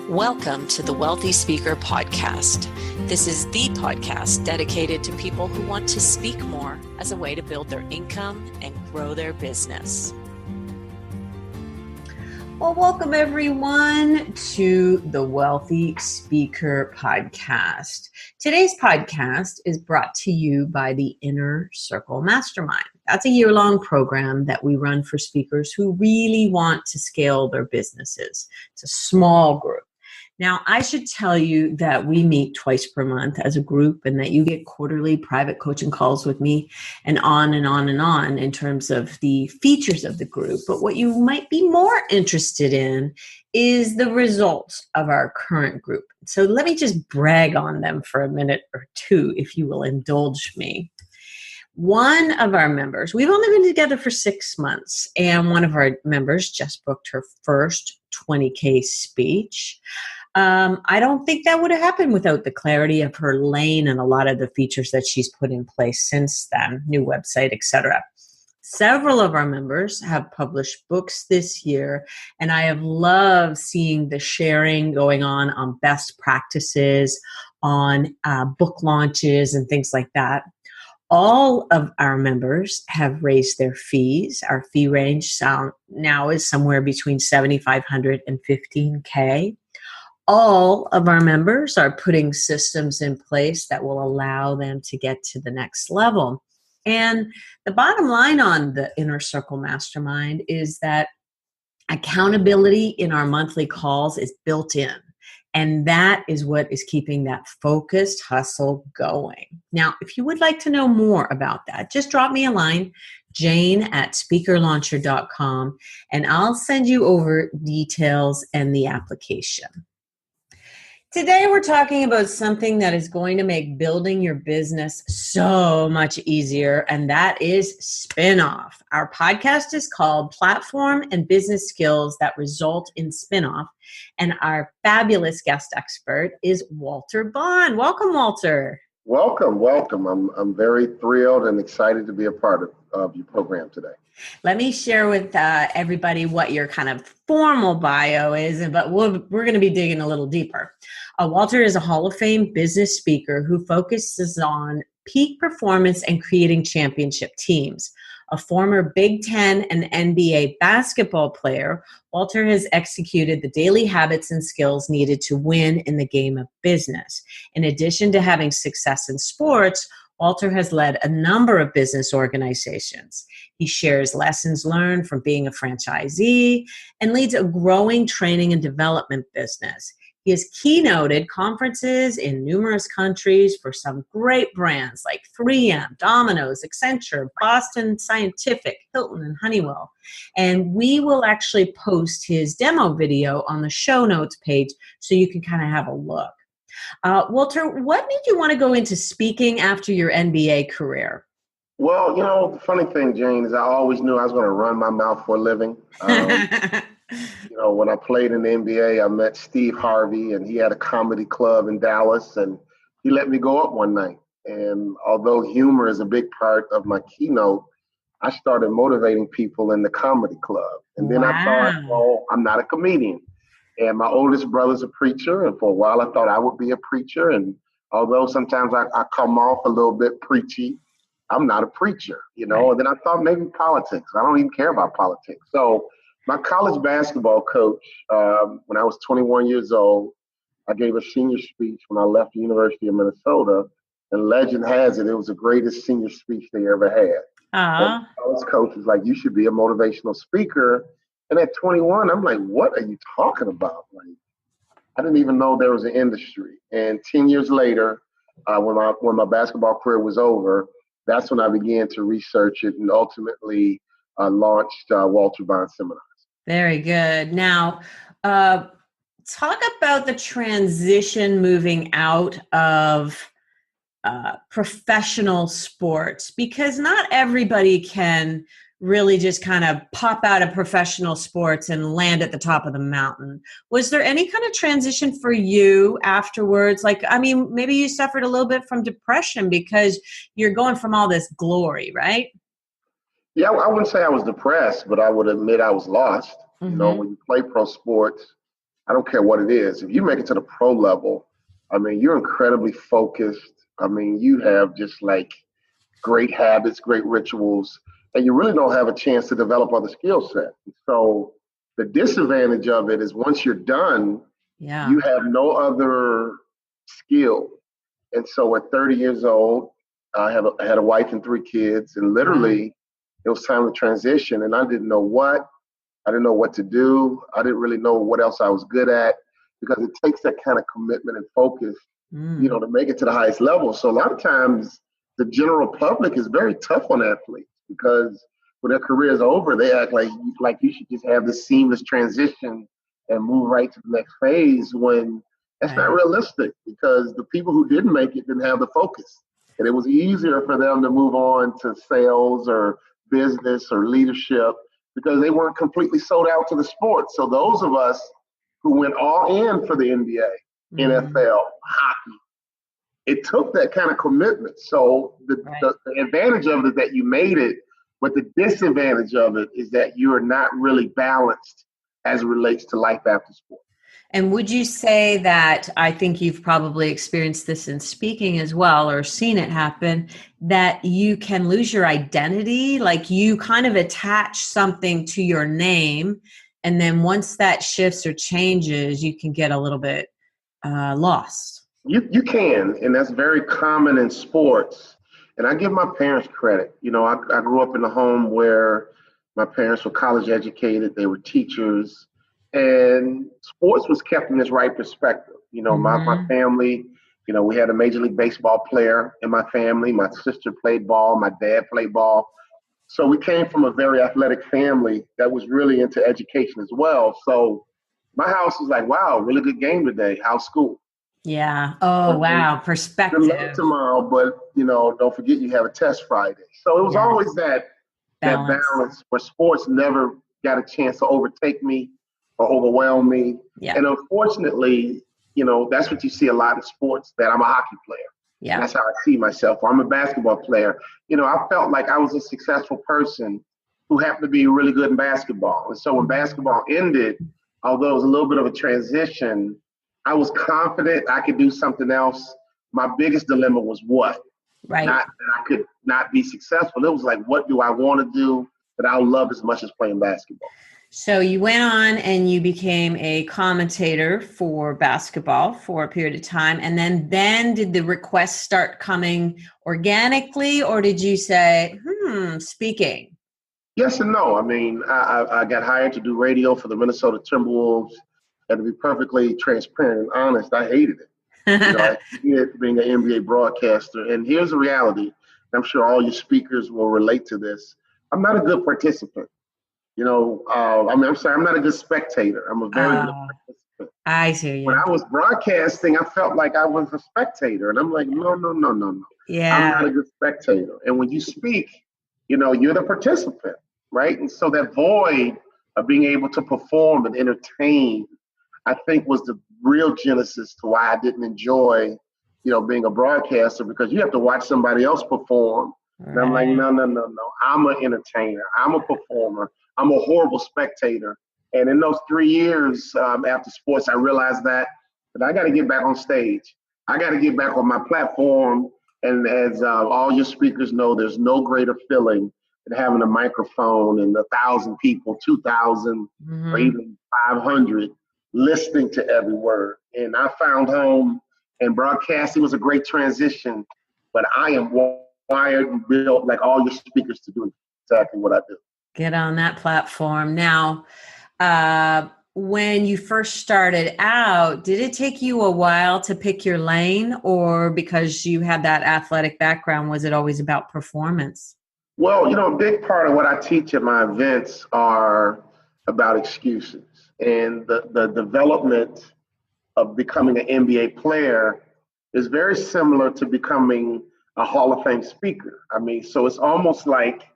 Welcome to the Wealthy Speaker Podcast. This is the podcast dedicated to people who want to speak more as a way to build their income and grow their business. Well, welcome everyone to the Wealthy Speaker Podcast. Today's podcast is brought to you by the Inner Circle Mastermind. That's a year-long program that we run for speakers who really want to scale their businesses. It's a small group. Now, I should tell you that we meet twice per month as a group and that you get quarterly private coaching calls with me and on and on and on in terms of the features of the group. But what you might be more interested in is the results of our current group. So let me just brag on them for a minute or two, if you will indulge me. One of our members, we've only been together for 6 months, and one of our members just booked her first 20K speech. I don't think that would have happened without the clarity of her lane and a lot of the features that she's put in place since then, new website, etc. Several of our members have published books this year, and I have loved seeing the sharing going on best practices, on book launches and things like that. All of our members have raised their fees. Our fee range now is somewhere between $7,500 and $15K. All of our members are putting systems in place that will allow them to get to the next level. And the bottom line on the Inner Circle Mastermind is that accountability in our monthly calls is built in. And that is what is keeping that focused hustle going. Now, if you would like to know more about that, just drop me a line, jane@speakerlauncher.com, and I'll send you over details and the application. Today, we're talking about something that is going to make building your business so much easier, and that is spinoff. Our podcast is called Platform and Business Skills That Result in Spinoff, and our fabulous guest expert is Walter Bond. Welcome, Walter. Welcome. I'm very thrilled and excited to be a part of your program today. Let me share with everybody what your kind of formal bio is, but we're going to be digging a little deeper. Walter is a Hall of Fame business speaker who focuses on peak performance and creating championship teams. A former Big Ten and NBA basketball player, Walter has executed the daily habits and skills needed to win in the game of business. In addition to having success in sports, Walter has led a number of business organizations. He shares lessons learned from being a franchisee and leads a growing training and development business. He has keynoted conferences in numerous countries for some great brands like 3M, Domino's, Accenture, Boston Scientific, Hilton, and Honeywell. And we will actually post his demo video on the show notes page so you can kind of have a look. Walter, what made you want to go into speaking after your NBA career? Well, the funny thing, Jane, is I always knew I was going to run my mouth for a living. When I played in the NBA, I met Steve Harvey, and he had a comedy club in Dallas, and he let me go up one night. And although humor is a big part of my keynote, I started motivating people in the comedy club. And then I thought, well, I'm not a comedian. And my oldest brother's a preacher, and for a while I thought I would be a preacher. And although sometimes I come off a little bit preachy, I'm not a preacher, And then I thought maybe politics. I don't even care about politics. So my college basketball coach, when I was 21 years old, I gave a senior speech when I left the University of Minnesota, and legend has it, it was the greatest senior speech they ever had. And the college coach was like, you should be a motivational speaker. And at 21, I'm like, what are you talking about? Like, I didn't even know there was an industry. And 10 years later, when my basketball career was over, that's when I began to research it and ultimately launched Walter Bond Seminars. Very good. Now, talk about the transition moving out of professional sports, because not everybody can really just kind of pop out of professional sports and land at the top of the mountain. Was there any kind of transition for you afterwards? Maybe you suffered a little bit from depression because you're going from all this glory, right? Yeah, I wouldn't say I was depressed, but I would admit I was lost. Mm-hmm. When you play pro sports, I don't care what it is. If you make it to the pro level, I mean, you're incredibly focused. I mean, you have just like great habits, great rituals, and you really don't have a chance to develop other skill sets. So the disadvantage of it is once you're done, Yeah. you have no other skill. And so at 30 years old, I had a wife and 3 kids, and literally it was time to transition, and I didn't know what. I didn't know what to do. I didn't really know what else I was good at because it takes that kind of commitment and focus, to make it to the highest level. So a lot of times the general public is very tough on athletes because when their career is over, they act like you should just have this seamless transition and move right to the next phase when that's not realistic because the people who didn't make it didn't have the focus. And it was easier for them to move on to sales or business or leadership because they weren't completely sold out to the sport. So those of us who went all in for the NBA, NFL, hockey, it took that kind of commitment. So the advantage of it is that you made it, but the disadvantage of it is that you are not really balanced as it relates to life after sport. And would you say that, I think you've probably experienced this in speaking as well, or seen it happen, that you can lose your identity? Like you kind of attach something to your name, and then once that shifts or changes, you can get a little bit lost. You can, and that's very common in sports. And I give my parents credit. I grew up in a home where my parents were college educated, they were teachers, and sports was kept in this right perspective. My family, we had a Major League Baseball player in my family. My sister played ball. My dad played ball. So we came from a very athletic family that was really into education as well. So my house was like, wow, really good game today. How's school? Yeah. Oh, wow. Perspective. Good luck tomorrow, but, don't forget you have a test Friday. So it was always that balance where sports never got a chance to overtake me or overwhelm me. Yeah. And unfortunately, that's what you see a lot in sports, that I'm a hockey player. Yeah. And that's how I see myself. Or I'm a basketball player. I felt like I was a successful person who happened to be really good in basketball. And so when basketball ended, although it was a little bit of a transition, I was confident I could do something else. My biggest dilemma was what? Right. Not that I could not be successful. It was like, what do I want to do that I love as much as playing basketball? So you went on and you became a commentator for basketball for a period of time. And then did the requests start coming organically, or did you say, speaking? Yes and no. I mean, I got hired to do radio for the Minnesota Timberwolves. And to be perfectly transparent and honest, I hated it. I hated being an NBA broadcaster. And here's the reality. I'm sure all your speakers will relate to this. I'm not a good participant. I'm sorry, I'm not a good spectator. I'm a very good participant. I see you. When I was broadcasting, I felt like I was a spectator. And I'm like, no. Yeah. I'm not a good spectator. And when you speak, you're the participant, right? And so that void of being able to perform and entertain, I think, was the real genesis to why I didn't enjoy, being a broadcaster, because you have to watch somebody else perform. Right. And I'm like, no. I'm an entertainer. I'm a performer. I'm a horrible spectator. And in those 3 years after sports, I realized that I got to get back on stage. I got to get back on my platform. And as all your speakers know, there's no greater feeling than having a microphone and 1,000 people, 2,000, or even 500 listening to every word. And I found home, and broadcasting was a great transition, but I am wired and built like all your speakers to do exactly what I do. Get on that platform. Now, when you first started out, did it take you a while to pick your lane, or because you had that athletic background, was it always about performance? Well, a big part of what I teach at my events are about excuses. And the development of becoming an NBA player is very similar to becoming a Hall of Fame speaker. I mean, so it's almost like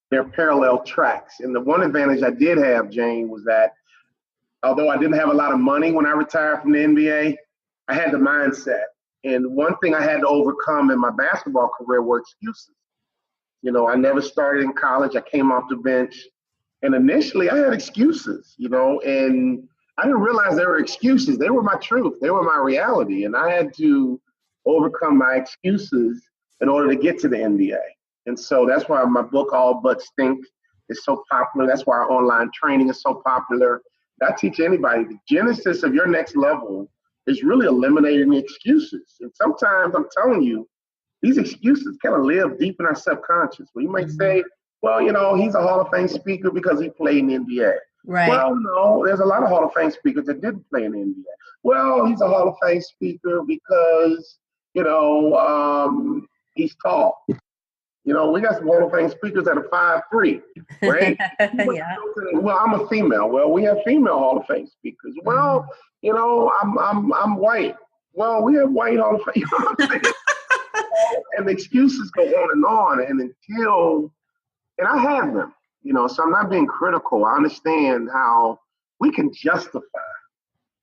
they're parallel tracks. And the one advantage I did have, Jane, was that although I didn't have a lot of money when I retired from the NBA, I had the mindset. And one thing I had to overcome in my basketball career were excuses. I never started in college. I came off the bench. And initially I had excuses, and I didn't realize they were excuses. They were my truth. They were my reality. And I had to overcome my excuses in order to get to the NBA. And so that's why my book, All But Stink, is so popular. That's why our online training is so popular. I teach anybody the genesis of your next level is really eliminating the excuses. And sometimes I'm telling you, these excuses kind of live deep in our subconscious. Well, you might say, well, he's a Hall of Fame speaker because he played in the NBA. Right. Well, no, there's a lot of Hall of Fame speakers that didn't play in the NBA. Well, he's a Hall of Fame speaker because, he's tall. We got some Hall of Fame speakers that are 5'3", right? Yeah. Well, I'm a female. Well, we have female Hall of Fame speakers. Well, I'm white. Well, we have white Hall of Fame. And the excuses go on, and and I have them, so I'm not being critical. I understand how we can justify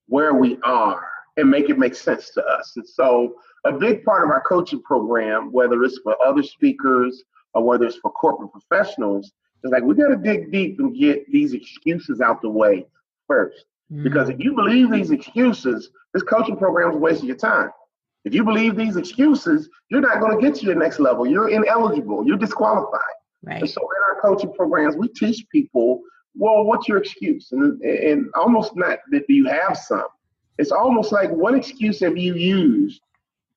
where we are and make it make sense to us. And so a big part of our coaching program, whether it's for other speakers or whether it's for corporate professionals, is like, we got to dig deep and get these excuses out the way first. Because if you believe these excuses, this coaching program is wasting your time. If you believe these excuses, you're not going to get to your next level. You're ineligible. You're disqualified. Right. And so in our coaching programs, we teach people, well, what's your excuse? And almost not that you have some. It's almost like, what excuse have you used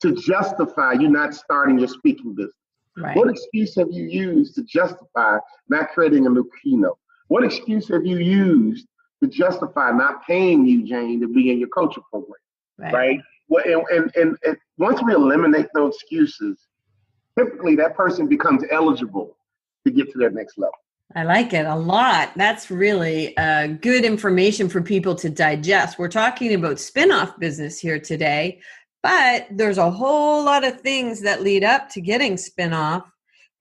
to justify you not starting your speaking business? Right. What excuse have you used to justify not creating a new keynote? What excuse have you used to justify not paying you, Jane, to be in your coaching program? Right? Well, and once we eliminate those excuses, typically that person becomes eligible to get to their next level. I like it a lot. That's really good information for people to digest. We're talking about spin-off business here today, but there's a whole lot of things that lead up to getting spin-off.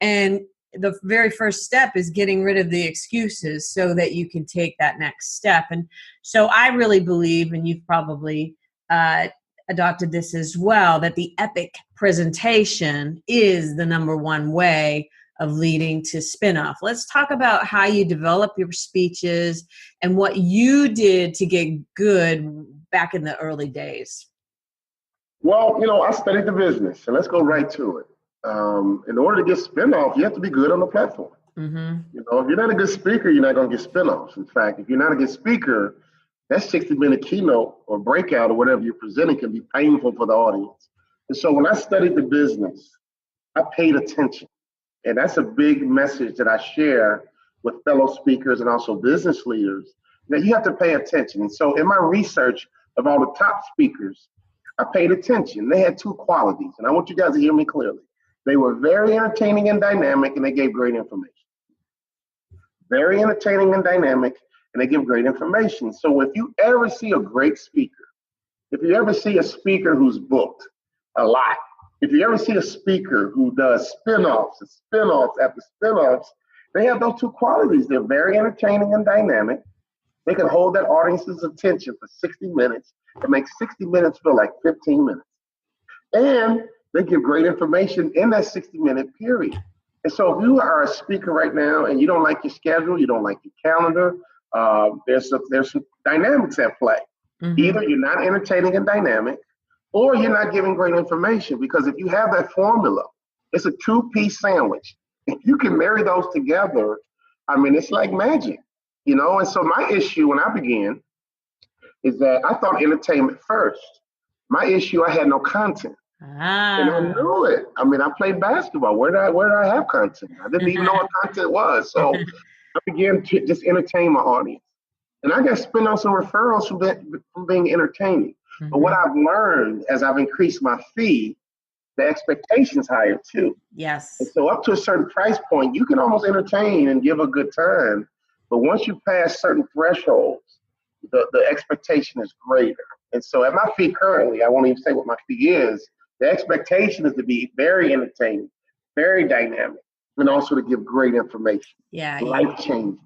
And the very first step is getting rid of the excuses so that you can take that next step. And so I really believe, and you've probably adopted this as well, that the epic presentation is the number one way of leading to spin-off. Let's talk about how you develop your speeches and what you did to get good back in the early days. Well, I studied the business, and let's go right to it. In order to get spin-off, you have to be good on the platform. If you're not a good speaker, you're not going to get spin-offs. In fact, if you're not a good speaker, that 60-minute keynote or breakout or whatever you're presenting can be painful for the audience. And so when I studied the business, I paid attention. And that's a big message that I share with fellow speakers and also business leaders, that you have to pay attention. And so in my research of all the top speakers, I paid attention. They had two qualities, and I want you guys to hear me clearly. They were very entertaining and dynamic, and they gave great information. Very entertaining and dynamic, and they give great information. So if you ever see a great speaker, if you ever see a speaker who's booked a lot, if you ever see a speaker who does spin-offs and spin-offs after spin-offs, they have those two qualities. They're very entertaining and dynamic. They can hold that audience's attention for 60 minutes and make 60 minutes feel like 15 minutes. And they give great information in that 60-minute period. And so if you are a speaker right now and you don't like your schedule, you don't like your calendar, there's some dynamics at play. Either you're not entertaining and dynamic, or you're not giving great information, because if you have that formula, it's a two-piece sandwich. If you can marry those together, it's like magic, And so my issue when I began is that I thought entertainment first. My issue, I had no content. And I knew it. I played basketball. Where did I have content? I didn't even know what content was. So I began to just entertain my audience. And I got spin-offs and referrals from being entertaining. But what I've learned as I've increased my fee, the expectation's higher too. Yes. And so up to a certain price point, you can almost entertain and give a good time. But once you pass certain thresholds, the expectation is greater. And so at my fee currently, I won't even say what my fee is, the expectation is to be very entertaining, very dynamic, and also to give great information. Life-changing,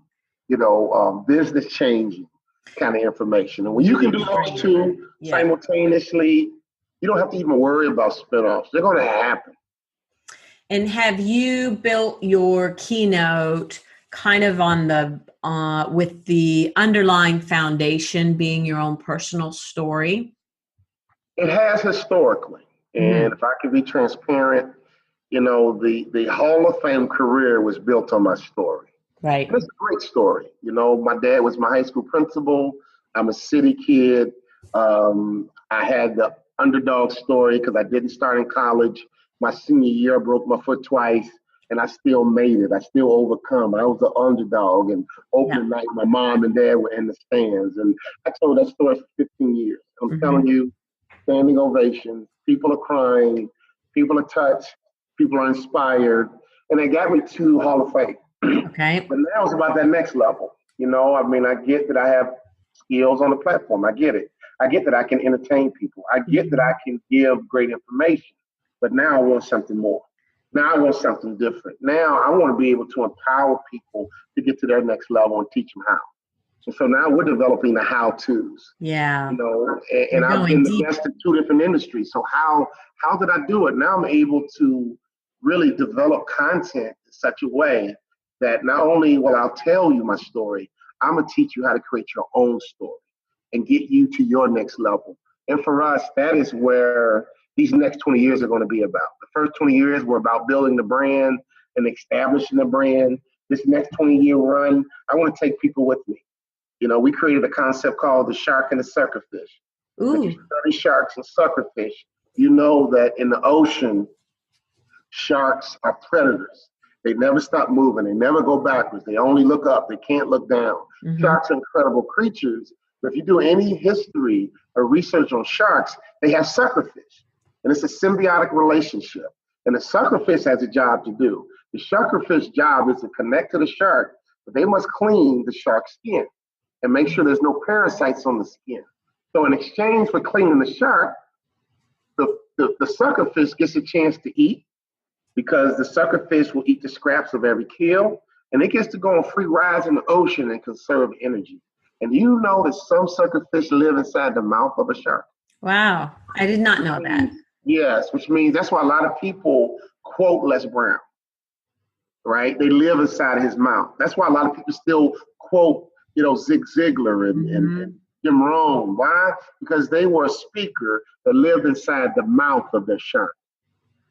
business changing kind of information. And when you can do those two simultaneously, you don't have to even worry about spin-offs. They're going to happen. And have you built your keynote kind of on with the underlying foundation being your own personal story? It has historically. And if I could be transparent, the Hall of Fame career was built on my story. Right. And it's a great story. My dad was my high school principal. I'm a city kid. I had the underdog story because I didn't start in college. My senior year, I broke my foot twice, and I still made it. I still overcome. I was the underdog. And opening night, my mom and dad were in the stands. And I told that story for 15 years. I'm telling you, standing ovation. People are crying. People are touched. People are inspired. And it got me to Hall of Fame. Okay. But now it's about that next level. I get that I have skills on the platform. I get it. I get that I can entertain people. I get that I can give great information. But now I want something more. Now I want something different. Now I want to be able to empower people to get to their next level and teach them how. And so now we're developing the how-tos. Yeah. And I've been the best in 2 different industries. So how did I do it? Now I'm able to really develop content in such a way that not only will I tell you my story, I'm going to teach you how to create your own story and get you to your next level. And for us, that is where these next 20 years are going to be about. The first 20 years were about building the brand and establishing the brand. This next 20-year run, I want to take people with me. We created a concept called the shark and the suckerfish. If you study sharks and suckerfish, you know that in the ocean, sharks are predators. They never stop moving. They never go backwards. They only look up. They can't look down. Sharks are incredible creatures. But if you do any history or research on sharks, they have suckerfish. And it's a symbiotic relationship. And the suckerfish has a job to do. The suckerfish job is to connect to the shark, but they must clean the shark's skin and make sure there's no parasites on the skin. So in exchange for cleaning the shark, the suckerfish gets a chance to eat, because the suckerfish will eat the scraps of every kill, and it gets to go on free rides in the ocean and conserve energy. And you know that some suckerfish live inside the mouth of a shark. Wow. I did not know that. Yes, which means that's why a lot of people quote Les Brown, right? They live inside his mouth. That's why a lot of people still quote, Zig Ziglar and Jim Rohn. Why? Because they were a speaker that lived inside the mouth of their shark.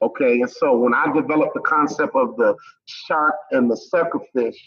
Okay, and so when I developed the concept of the shark and the suckerfish,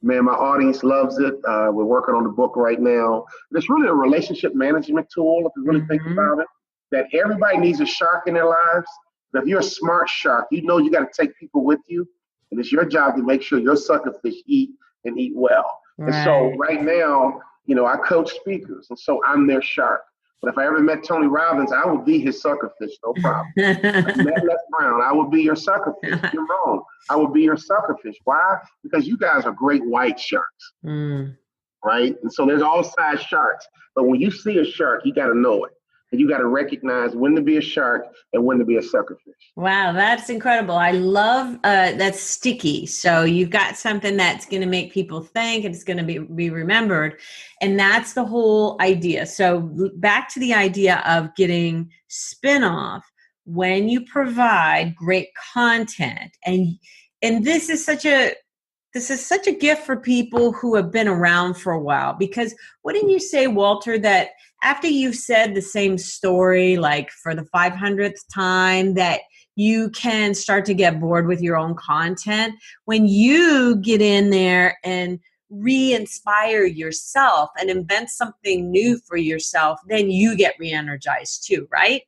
man, my audience loves it. We're working on the book right now. It's really a relationship management tool, if you really think about it, that everybody needs a shark in their lives. But if you're a smart shark, you got to take people with you, and it's your job to make sure your suckerfish eat and eat well. Right. And so right now, I coach speakers, and so I'm their shark. But if I ever met Tony Robbins, I would be his suckerfish, no problem. If I met Les Brown, I would be your suckerfish. You're wrong. I would be your suckerfish. Why? Because you guys are great white sharks, right? And so there's all size sharks. But when you see a shark, you got to know it. And you got to recognize when to be a shark and when to be a suckerfish. Wow, that's incredible. I love that's sticky. So you've got something that's going to make people think, and it's going to be remembered. And that's the whole idea. So back to the idea of getting spin-off when you provide great content. And this is such a gift for people who have been around for a while, because wouldn't you say, Walter, that after you've said the same story, like for the 500th time, that you can start to get bored with your own content when you get in there and re-inspire yourself and invent something new for yourself, then you get re-energized too, right?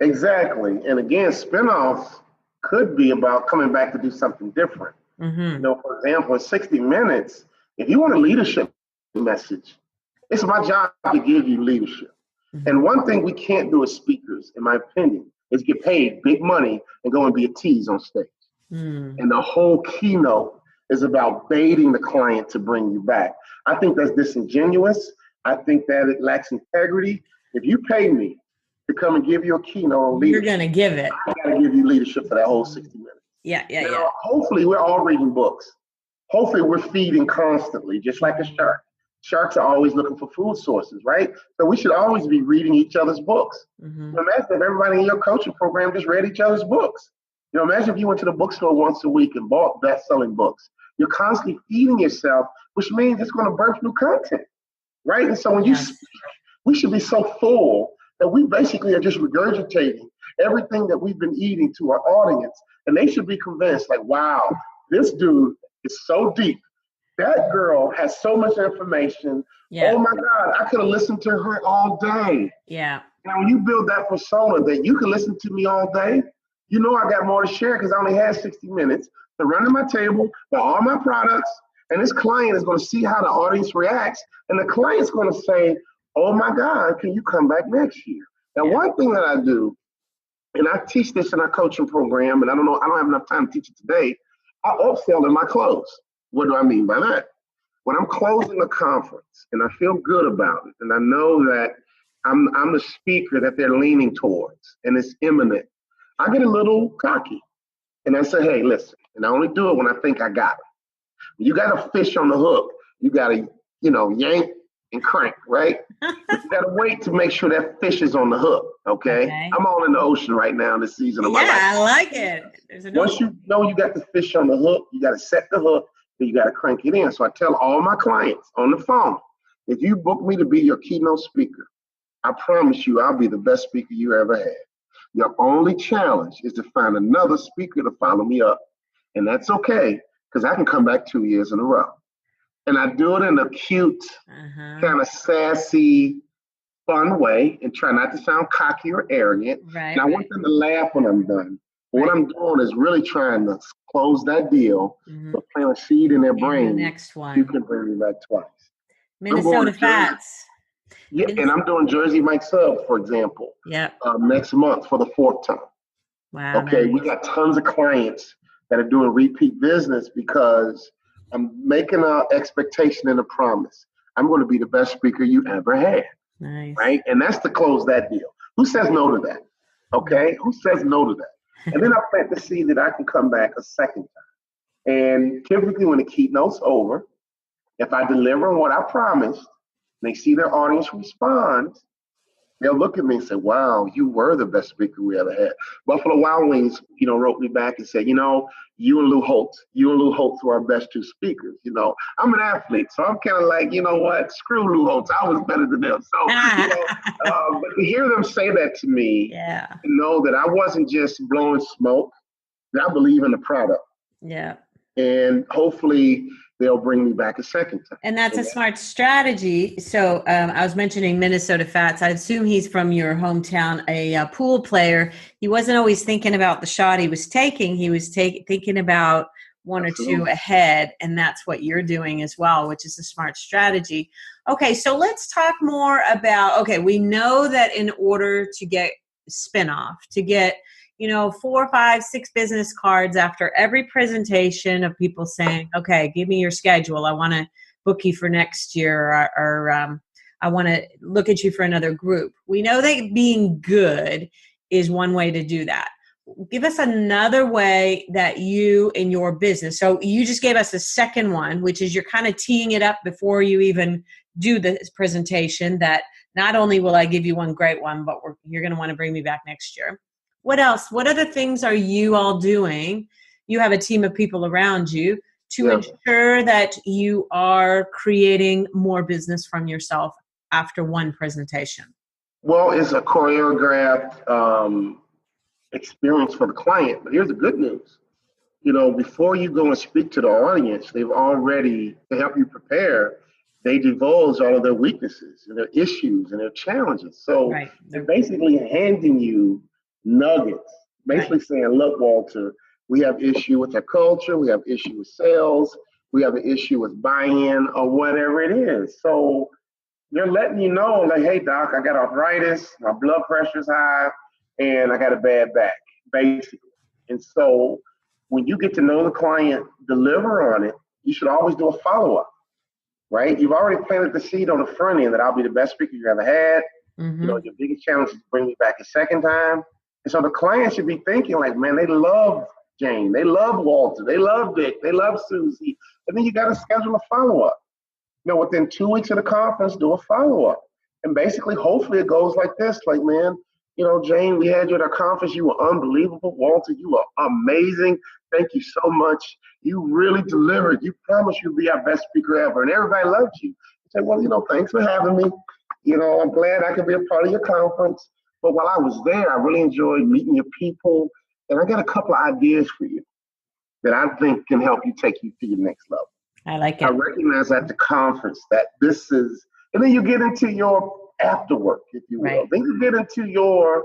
Exactly. And again, spinoffs could be about coming back to do something different. For example, in 60 Minutes, if you want a leadership message, it's my job to give you leadership. And one thing we can't do as speakers, in my opinion, is get paid big money and go and be a tease on stage. And the whole keynote is about baiting the client to bring you back. I think that's disingenuous. I think that it lacks integrity. If you pay me to come and give you a keynote on leadership, you're going to give it. I got to give you leadership for that whole 60 minutes. Yeah. Hopefully we're all reading books. Hopefully we're feeding constantly, just like a shark. Sharks are always looking for food sources, right? So we should always be reading each other's books. Imagine if everybody in your coaching program just read each other's books. Imagine if you went to the bookstore once a week and bought best-selling books. You're constantly feeding yourself, which means it's going to birth new content, right? And so when you speak, we should be so full that we basically are just regurgitating everything that we've been eating to our audience. And they should be convinced, like, wow, this dude is so deep. That girl has so much information. Yeah. Oh my God, I could have listened to her all day. Yeah. Now, when you build that persona that you can listen to me all day, you know I got more to share because I only had 60 minutes to run to my table for all my products. And this client is going to see how the audience reacts. And the client's going to say, oh my God, can you come back next year? Now, one thing that I do, and I teach this in our coaching program, and I don't have enough time to teach it today, I upsell in my close. What do I mean by that? When I'm closing a conference and I feel good about it, and I know that I'm the speaker that they're leaning towards, and it's imminent, I get a little cocky. And I say, hey, listen, and I only do it when I think I got it. When you got a fish on the hook, you got to, yank and crank, right? But you got to wait to make sure that fish is on the hook, okay? I'm all in the ocean right now this season of my life. Yeah, I like it. Once you know you got the fish on the hook, you got to set the hook, then you got to crank it in. So I tell all my clients on the phone, if you book me to be your keynote speaker, I promise you I'll be the best speaker you ever had. Your only challenge is to find another speaker to follow me up. And that's okay, because I can come back 2 years in a row. And I do it in a cute, kind of sassy, fun way, and try not to sound cocky or arrogant. Right, and I want them to laugh when I'm done. But what I'm doing is really trying to close that deal, but plant a seed in their brain. The next one. You can bring me back twice. Minnesota Fats. Yeah, and I'm doing Jersey Mike's Sub, for example. Yeah. Next month for the 4th time. Wow. Okay, nice. We got tons of clients that are doing repeat business because I'm making an expectation and a promise. I'm going to be the best speaker you ever had. Nice. Right? And that's to close that deal. Who says no to that? Okay? Who says no to that? And then I plant the seed that I can come back a second time. And typically when the keynote's over, if I deliver on what I promised, they see their audience respond, they'll look at me and say, wow, you were the best speaker we ever had. Buffalo Wild Wings, wrote me back and said, you and Lou Holtz were our best 2 speakers. I'm an athlete, so I'm kind of like, you know what, screw Lou Holtz. I was better than them. So, but to hear them say that to me, to know that I wasn't just blowing smoke, that I believe in the product. Yeah. And hopefully they'll bring me back a second time. And that's a smart strategy. So I was mentioning Minnesota Fats. I assume he's from your hometown, a pool player. He wasn't always thinking about the shot he was taking. He was thinking about one or two ahead. And that's what you're doing as well, which is a smart strategy. Okay, so let's talk more about, we know that in order to get spinoff, to get 4, 5, 6 business cards after every presentation of people saying, okay, give me your schedule. I want to book you for next year, or I want to look at you for another group. We know that being good is one way to do that. Give us another way that you in your business. So you just gave us a second one, which is you're kind of teeing it up before you even do this presentation, that not only will I give you one great one, but you're going to want to bring me back next year. What else? What other things are you all doing? You have a team of people around you to ensure that you are creating more business from yourself after one presentation. Well, it's a choreographed experience for the client. But here's the good news. Before you go and speak to the audience, they've already, to help you prepare, they divulge all of their weaknesses and their issues and their challenges. So they're basically handing you nuggets, basically saying, look, Walter, we have issue with our culture, we have issue with sales, we have an issue with buy-in, or whatever it is. So they're letting you know, like, hey, doc, I got arthritis, my blood pressure's high, and I got a bad back, basically. And so when you get to know the client, deliver on it, you should always do a follow-up, right? You've already planted the seed on the front end that I'll be the best speaker you ever had. Your biggest challenge is to bring me back a second time. And so the client should be thinking like, man, they love Jane. They love Walter. They love Dick. They love Susie. And then you got to schedule a follow-up. Within 2 weeks of the conference, do a follow-up. And basically, hopefully it goes like this. Like, man, Jane, we had you at our conference. You were unbelievable. Walter, you were amazing. Thank you so much. You really delivered. You promised you'd be our best speaker ever. And everybody loved you. I said, well, thanks for having me. I'm glad I could be a part of your conference. But while I was there, I really enjoyed meeting your people. And I got a couple of ideas for you that I think can help you take you to your next level. I like it. I recognize at the conference that this is, and then you get into your after work, if you will. Right. Then you get into your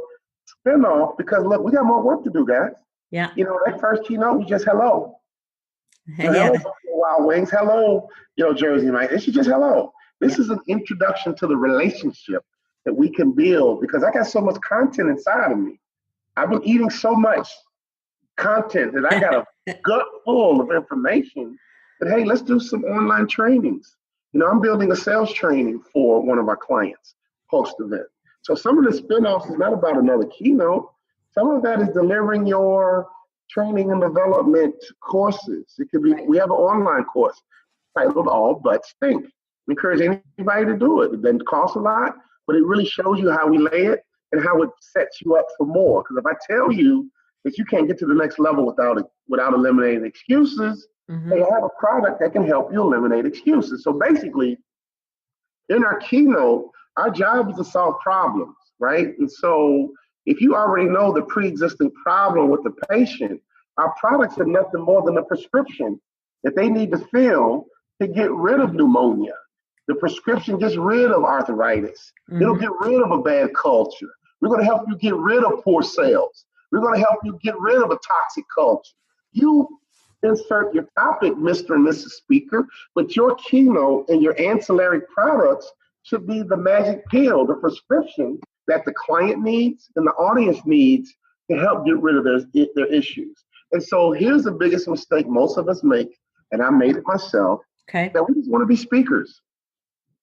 spinoff because look, we got more work to do, guys. Yeah. That first keynote was just hello. Yeah. Hello, Wild Wings. Hello, Jersey Mike. This is just hello. This is an introduction to the relationship that we can build because I got so much content inside of me. I've been eating so much content that I got a gut full of information. But hey, let's do some online trainings. I'm building a sales training for one of our clients post-event. So some of the spinoffs is not about another keynote. Some of that is delivering your training and development courses. It could be, we have an online course titled All Butts Stink. We encourage anybody to do it. It doesn't cost a lot, but it really shows you how we lay it and how it sets you up for more. Because if I tell you that you can't get to the next level without eliminating excuses, they have a product that can help you eliminate excuses. So basically, in our keynote, our job is to solve problems, right? And so if you already know the pre-existing problem with the patient, our products are nothing more than a prescription that they need to fill to get rid of pneumonia. The prescription gets rid of arthritis. It'll get rid of a bad culture. We're going to help you get rid of poor sales. We're going to help you get rid of a toxic culture. You insert your topic, Mr. and Mrs. Speaker, but your keynote and your ancillary products should be the magic pill, the prescription that the client needs and the audience needs to help get rid of their issues. And so here's the biggest mistake most of us make, and I made it myself, that we just want to be speakers.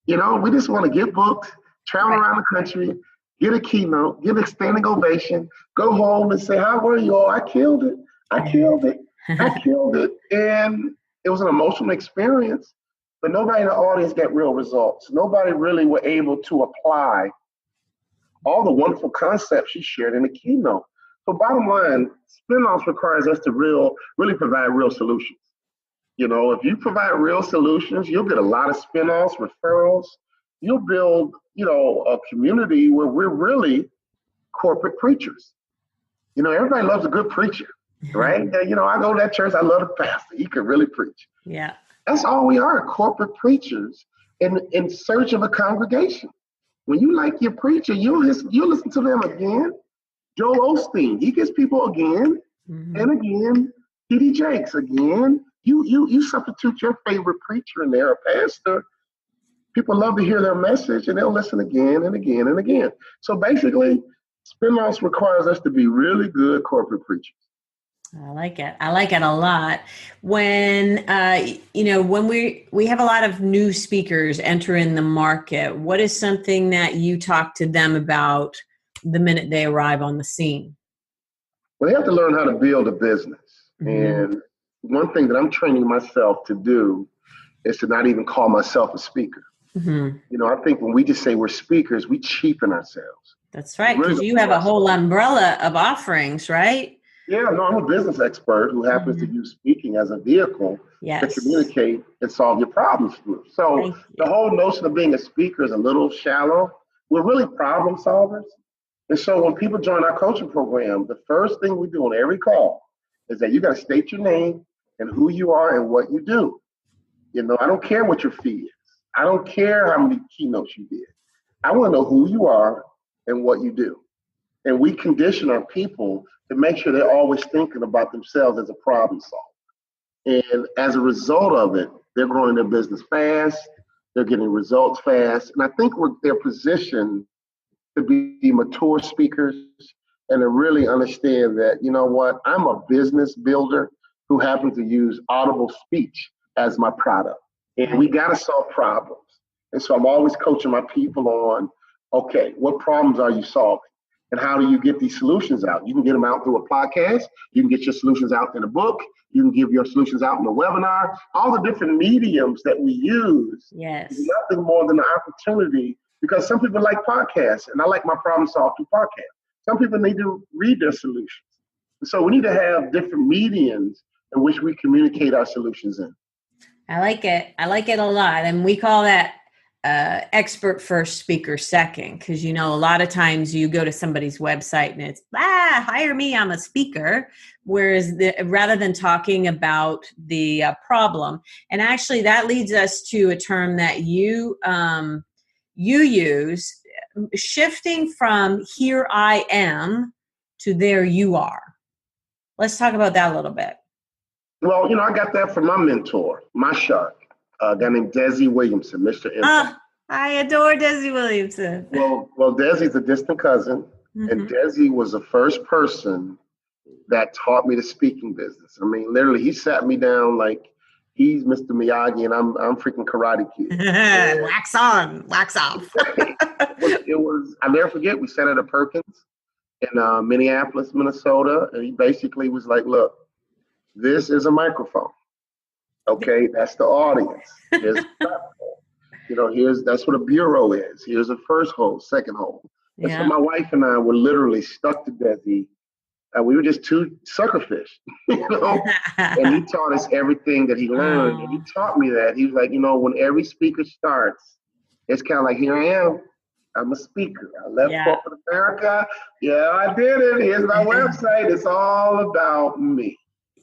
We just want to get booked, travel around the country, get a keynote, get a standing ovation, go home and say, how were you all? I killed it. I killed it. I killed it. And it was an emotional experience, but nobody in the audience got real results. Nobody really were able to apply all the wonderful concepts she shared in the keynote. So bottom line, spinoffs requires us to really provide real solutions. If you provide real solutions, you'll get a lot of spinoffs, referrals. You'll build, a community where we're really corporate preachers. Everybody loves a good preacher. Right? I go to that church. I love the pastor. He can really preach. Yeah. That's all we are, corporate preachers in search of a congregation. When you like your preacher, you'll listen to them again. Joel Osteen, he gets people again and again. T.D. Jakes again. You substitute your favorite preacher in there, a pastor. People love to hear their message and they'll listen again and again and again. So basically, spinoffs requires us to be really good corporate preachers. I like it. I like it a lot. When, when we have a lot of new speakers entering the market, what is something that you talk to them about the minute they arrive on the scene? Well, they have to learn how to build a business. And one thing that I'm training myself to do is to not even call myself a speaker. I think when we just say we're speakers, we cheapen ourselves. That's right. Because you have a whole umbrella of offerings, right? Yeah, no, I'm a business expert who happens to use speaking as a vehicle to communicate and solve your problems through. So the whole notion of being a speaker is a little shallow. We're really problem solvers. And so when people join our coaching program, the first thing we do on every call is that you got to state your name and who you are and what you do. I don't care what your fee is. I don't care how many keynotes you did. I want to know who you are and what you do. And we condition our people to make sure they're always thinking about themselves as a problem solver. And as a result of it, they're growing their business fast, they're getting results fast. And I think they're positioned to be mature speakers and to really understand that, I'm a business builder who happens to use audible speech as my product. And we got to solve problems. And so I'm always coaching my people on, okay, what problems are you solving? And how do you get these solutions out? You can get them out through a podcast. You can get your solutions out in a book. You can give your solutions out in a webinar. All the different mediums that we use is nothing more than an opportunity, because some people like podcasts, and I like my problem solved through podcasts. Some people need to read their solutions. So we need to have different mediums in which we communicate our solutions in. I like it. I like it a lot. And we call that expert first, speaker second, because, a lot of times you go to somebody's website and it's, hire me, I'm a speaker. Whereas rather than talking about the problem, and actually that leads us to a term that you use, shifting from here I am to there you are. Let's talk about that a little bit. Well, I got that from my mentor, my shark, a guy named Desi Williamson, Mr. Impact. I adore Desi Williamson. Well, Desi's a distant cousin, and Desi was the first person that taught me the speaking business. I mean, literally, he sat me down like he's Mr. Miyagi, and I'm freaking Karate Kid. Wax on, wax off. It was, I'll never forget, we sat at a Perkins in Minneapolis, Minnesota, and he basically was like, look, this is a microphone. Okay, that's the audience. Here's the platform. That's what a bureau is. Here's the first hole, second hole. And so my wife and I were literally stuck to Desi. We were just two suckerfish, And he taught us everything that he learned. And he taught me that. He was like, when every speaker starts, it's kind of like, here I am. I'm a speaker. I left corporate America. Yeah, I did it. Here's my website. It's all about me.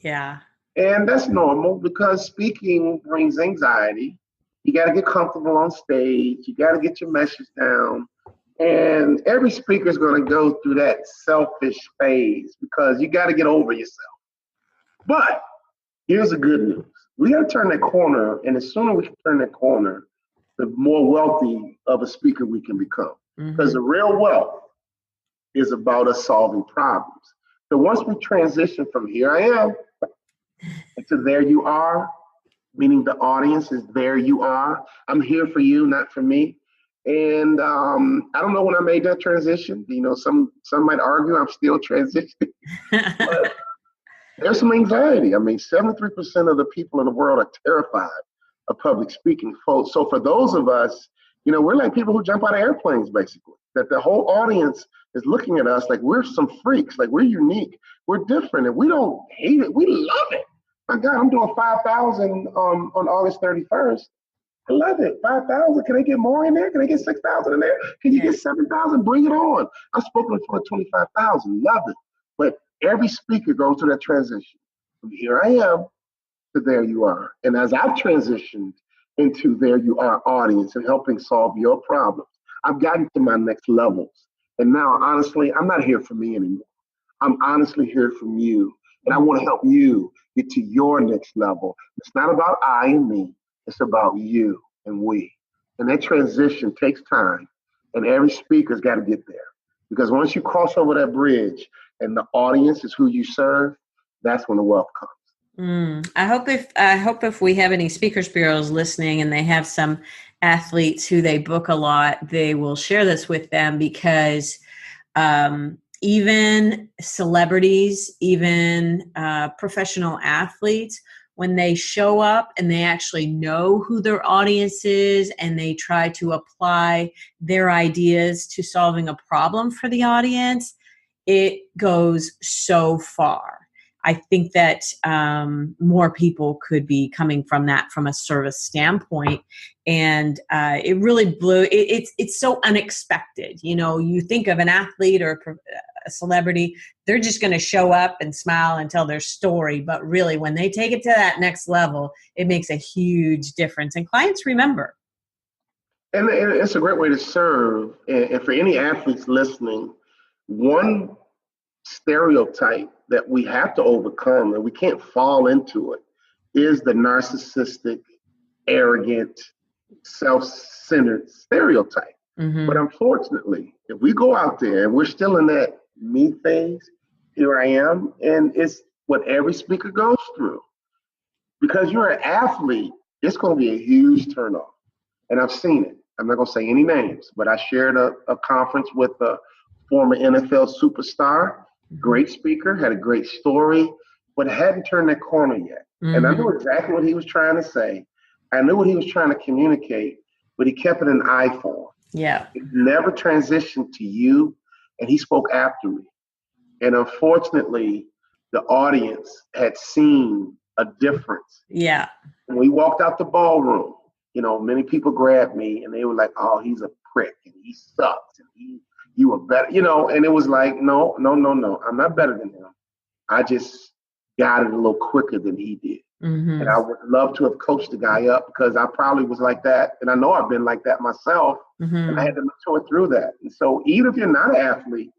Yeah. And that's normal because speaking brings anxiety. You got to get comfortable on stage. You got to get your message down. And every speaker is going to go through that selfish phase because you got to get over yourself. But here's the good news. We got to turn that corner. And the sooner we can turn that corner, the more wealthy of a speaker we can become. Because the real wealth is about us solving problems. So once we transition from here I am to there you are, meaning the audience is there you are. I'm here for you, not for me. And I don't know when I made that transition. Some might argue I'm still transitioning. But there's some anxiety. I mean, 73% of the people in the world are terrified of public speaking. So for those of us, we're like people who jump out of airplanes, basically. That the whole audience is looking at us like we're some freaks, like we're unique, we're different, and we don't hate it. We love it. My God, I'm doing 5,000 on August 31st. I love it. 5,000. Can I get more in there? Can I get 6,000 in there? Can you get 7,000? Bring it on. I've spoken in front of 25,000. Love it. But every speaker goes through that transition. From here I am to there you are. And as I've transitioned into there you are audience and helping solve your problems, I've gotten to my next levels. And now, honestly, I'm not here for me anymore. I'm honestly here from you. And I want to help you get to your next level. It's not about I and me. It's about you and we. And that transition takes time. And every speaker's got to get there. Because once you cross over that bridge and the audience is who you serve, that's when the wealth comes. I hope if we have any speakers bureaus listening and they have some athletes who they book a lot, they will share this with them because even celebrities, even professional athletes, when they show up and they actually know who their audience is and they try to apply their ideas to solving a problem for the audience, it goes so far. I think that more people could be coming from that from a service standpoint. And it really blew, it's so unexpected. You think of an athlete or a celebrity, they're just going to show up and smile and tell their story. But really, when they take it to that next level, it makes a huge difference. And clients remember. And it's a great way to serve. And for any athletes listening, one stereotype that we have to overcome, and we can't fall into it, is the narcissistic, arrogant, self-centered stereotype. But unfortunately, if we go out there and we're still in that me phase, here I am, and it's what every speaker goes through. Because you're an athlete, it's going to be a huge turnoff. And I've seen it. I'm not going to say any names, but I shared a conference with a former NFL superstar, great speaker, had a great story, but hadn't turned that corner yet. And I knew exactly what he was trying to say. I knew what he was trying to communicate, but he kept it in I form. Yeah. It never transitioned to you. and he spoke after me. And unfortunately, the audience had seen a difference. Yeah. When we walked out the ballroom, many people grabbed me and they were like, "Oh, he's a prick and he sucks and you were better," and it was like, no, I'm not better than him. I just got it a little quicker than he did. Mm-hmm. And I would love to have coached the guy up because I probably was like that. And I know I've been like that myself. Mm-hmm. And I had to mature through that. And so even if you're not an athlete,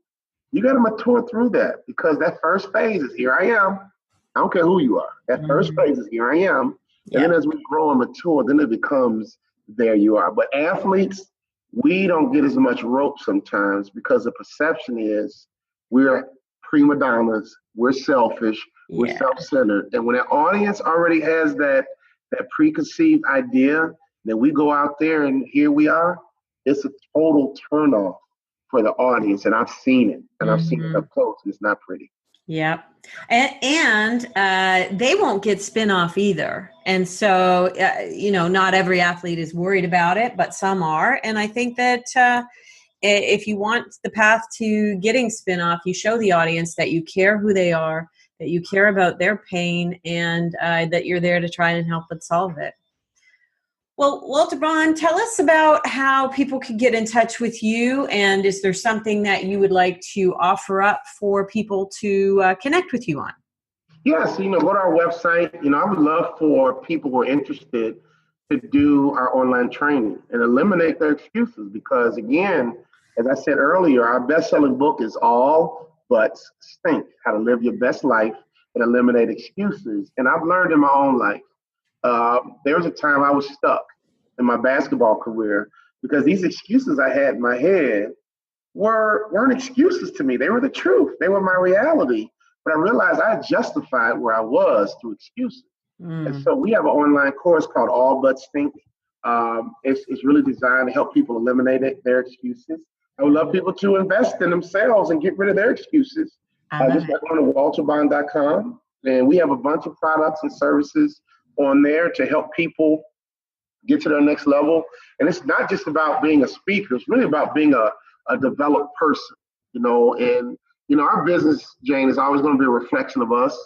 you got to mature through that, because that first phase is here I am. I don't care who you are. That first phase is here I am. And then as we grow and mature, then it becomes there you are. But athletes, we don't get as much rope sometimes because the perception is we're prima donnas, we're selfish, we're self-centered. And when an audience already has that preconceived idea, then we go out there and here we are, it's a total turnoff for the audience. And I've seen it, and I've seen it up close, and it's not pretty. Yep. And they won't get spin-off either. And so, not every athlete is worried about it, but some are. And I think that if you want the path to getting spin-off, you show the audience that you care who they are, that you care about their pain, and that you're there to try and help them solve it. Well, Devon, tell us about how people can get in touch with you, and is there something that you would like to offer up for people to connect with you on? Yes, go to our website. I would love for people who are interested to do our online training and eliminate their excuses, because again, as I said earlier, our best-selling book is All Butts Stink: How to Live Your Best Life and Eliminate Excuses. And I've learned in my own life, there was a time I was stuck in my basketball career because these excuses I had in my head weren't excuses to me. They were the truth. They were my reality. But I realized I justified where I was through excuses. And so we have an online course called All Butts Stink. It's really designed to help people eliminate their excuses. I would love people to invest in themselves and get rid of their excuses. Just by going to walterbond.com. And we have a bunch of products and services on there to help people get to their next level. And it's not just about being a speaker. It's really about being a developed person, and, our business, Jane, is always going to be a reflection of us.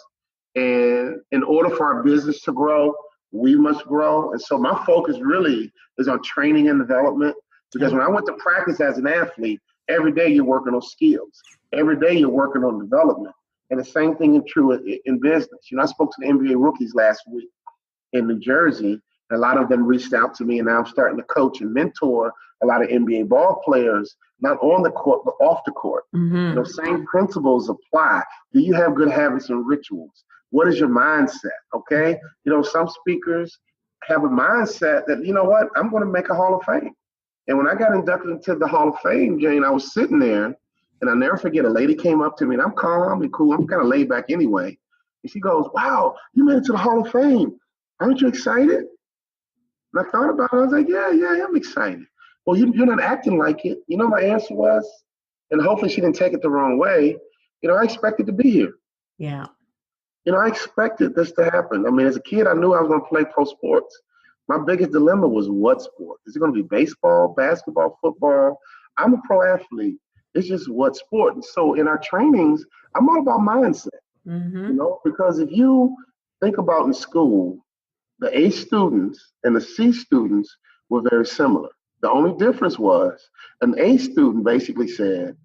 And in order for our business to grow, we must grow. And so my focus really is on training and development, because when I went to practice as an athlete, every day you're working on skills. Every day you're working on development. And the same thing is true in business. I spoke to the NBA rookies last week in New Jersey. A lot of them reached out to me, and now I'm starting to coach and mentor a lot of NBA ball players, not on the court, but off the court. Mm-hmm. Same principles apply. Do you have good habits and rituals? What is your mindset? Okay. Some speakers have a mindset that, I'm going to make a Hall of Fame. And when I got inducted into the Hall of Fame, Jane, I was sitting there, and I'll never forget, a lady came up to me, and I'm calm and cool. I'm kind of laid back anyway. And she goes, "Wow, you made it to the Hall of Fame. Aren't you excited?" And I thought about it. I was like, yeah, I'm excited. Well, you're not acting like it. My answer was, and hopefully she didn't take it the wrong way, I expected to be here. Yeah. I expected this to happen. I mean, as a kid, I knew I was going to play pro sports. My biggest dilemma was what sport? Is it going to be baseball, basketball, football? I'm a pro athlete. It's just what sport? And so in our trainings, I'm all about mindset, because if you think about in school, the A students and the C students were very similar. The only difference was an A student basically said,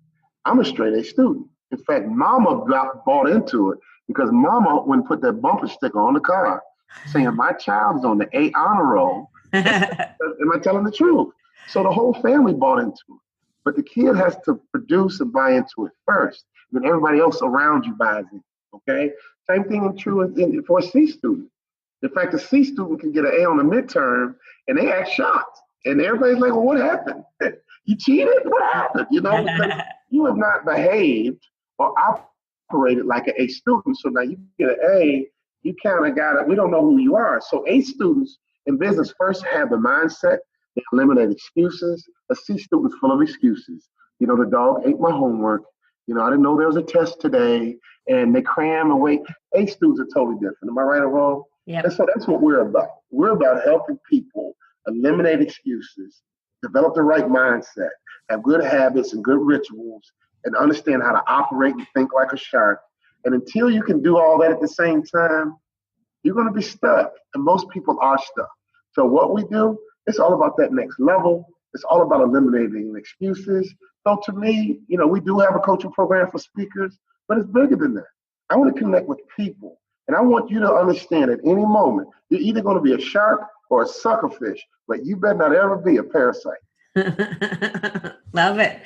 "I'm a straight A student." In fact, Mama bought into it because Mama wouldn't put that bumper sticker on the car saying, "My child is on the A honor roll." Am I telling the truth? So the whole family bought into it. But the kid has to produce and buy into it first. Then everybody else around you buys it. Okay? Same thing is true for a C student. In fact, the C student can get an A on the midterm, and they act shocked. And everybody's like, "Well, what happened? You cheated? What happened?" Because you have not behaved or operated like an A student. So now you get an A, you kind of got it. We don't know who you are. So A students in business first have the mindset. They eliminate excuses. A C student is full of excuses. The dog ate my homework. I didn't know there was a test today. And they cram and wait. A students are totally different. Am I right or wrong? Yep. And so that's what we're about. We're about helping people eliminate excuses, develop the right mindset, have good habits and good rituals, and understand how to operate and think like a shark. And until you can do all that at the same time, you're going to be stuck. And most people are stuck. So what we do, it's all about that next level. It's all about eliminating excuses. So to me, we do have a coaching program for speakers, but it's bigger than that. I want to connect with people. And I want you to understand at any moment, you're either going to be a shark or a suckerfish, but you better not ever be a parasite. Love it.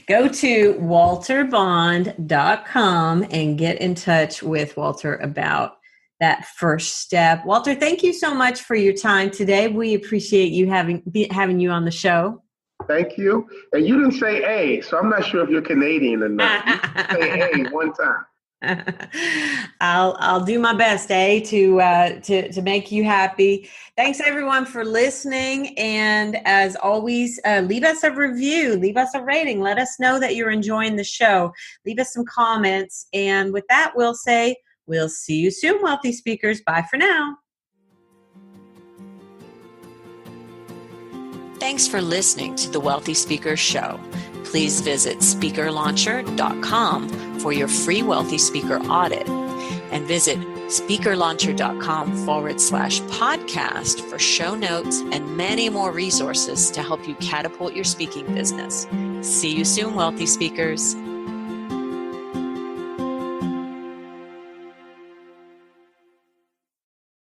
Go to walterbond.com and get in touch with Walter about that first step. Walter, thank you so much for your time today. We appreciate you having you on the show. Thank you. And you didn't say A, so I'm not sure if you're Canadian or not. You say A one time. I'll do my best, to make you happy. Thanks everyone for listening. And as always, leave us a review, leave us a rating. Let us know that you're enjoying the show. Leave us some comments. And with that, we'll say, we'll see you soon, Wealthy Speakers. Bye for now. Thanks for listening to the Wealthy Speaker Show. Please visit speakerlauncher.com for your free Wealthy Speaker audit, and visit speakerlauncher.com/podcast for show notes and many more resources to help you catapult your speaking business. See you soon, Wealthy Speakers.